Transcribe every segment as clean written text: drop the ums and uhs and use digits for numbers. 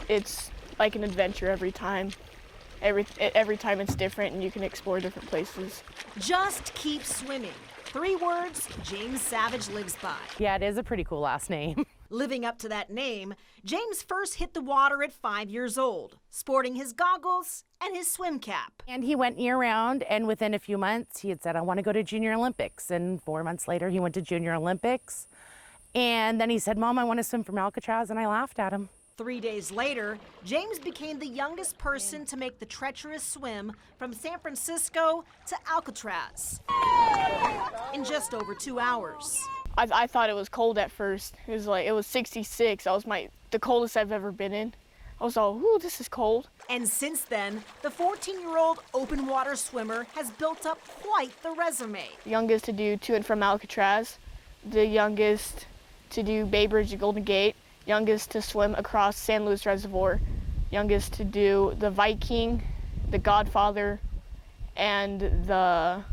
it's like an adventure every time. Every time it's different and you can explore different places. Just keep swimming. 3 words James Savage lives by. Yeah, it is a pretty cool last name. Living up to that name, James first hit the water at 5 years old, sporting his goggles and his swim cap. And he went year-round, and within a few months, he had said, I want to go to Junior Olympics. And 4 months later, he went to Junior Olympics. And then he said, Mom, I want to swim from Alcatraz, and I laughed at him. 3 days later, James became the youngest person to make the treacherous swim from San Francisco to Alcatraz in just over 2 hours. I thought it was cold at first. It was 66. That was the coldest I've ever been in. I was all, ooh, this is cold. And since then, the 14-year-old open water swimmer has built up quite the resume. Youngest to do to and from Alcatraz, the youngest to do Bay Bridge to Golden Gate, youngest to swim across San Luis Reservoir, youngest to do the Viking, the Godfather, and the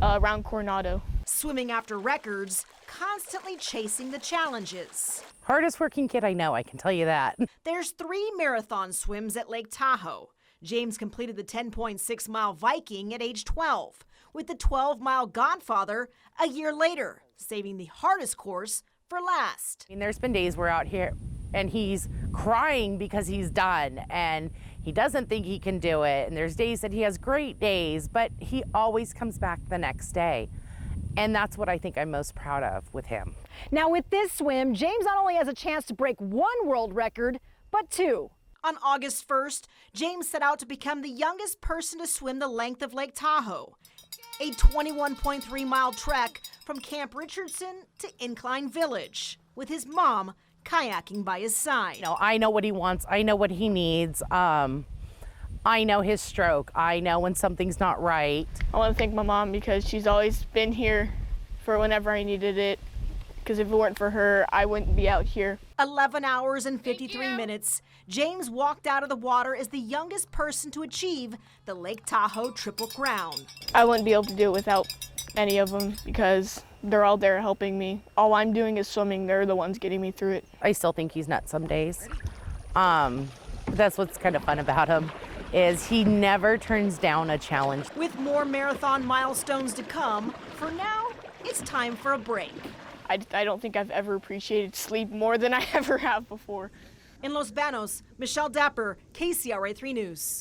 Round Coronado. Swimming after records, constantly chasing the challenges. Hardest working kid I know, I can tell you that. There's 3 marathon swims at Lake Tahoe. James completed the 10.6-mile Viking at age 12, with the 12-mile Godfather a year later, saving the hardest course for last. I mean, there's been days we're out here and he's crying because he's done and he doesn't think he can do it. And there's days that he has great days, but he always comes back the next day. And that's what I think I'm most proud of with him. Now with this swim, James not only has a chance to break 1 world record, but 2. On August 1st, James set out to become the youngest person to swim the length of Lake Tahoe, a 21.3-mile trek from Camp Richardson to Incline Village, with his mom kayaking by his side. You know, I know what he wants. I know what he needs. I know his stroke. I know when something's not right. I want to thank my mom because she's always been here for whenever I needed it. Because if it weren't for her, I wouldn't be out here. 11 hours and 53 minutes, James walked out of the water as the youngest person to achieve the Lake Tahoe Triple Crown. I wouldn't be able to do it without any of them because they're all there helping me. All I'm doing is swimming. They're the ones getting me through it. I still think he's nuts some days. That's what's kind of fun about him, is he never turns down a challenge. With more marathon milestones to come, for now, it's time for a break. I don't think I've ever appreciated sleep more than I ever have before. In Los Banos, Michelle Dapper, KCRA 3 News.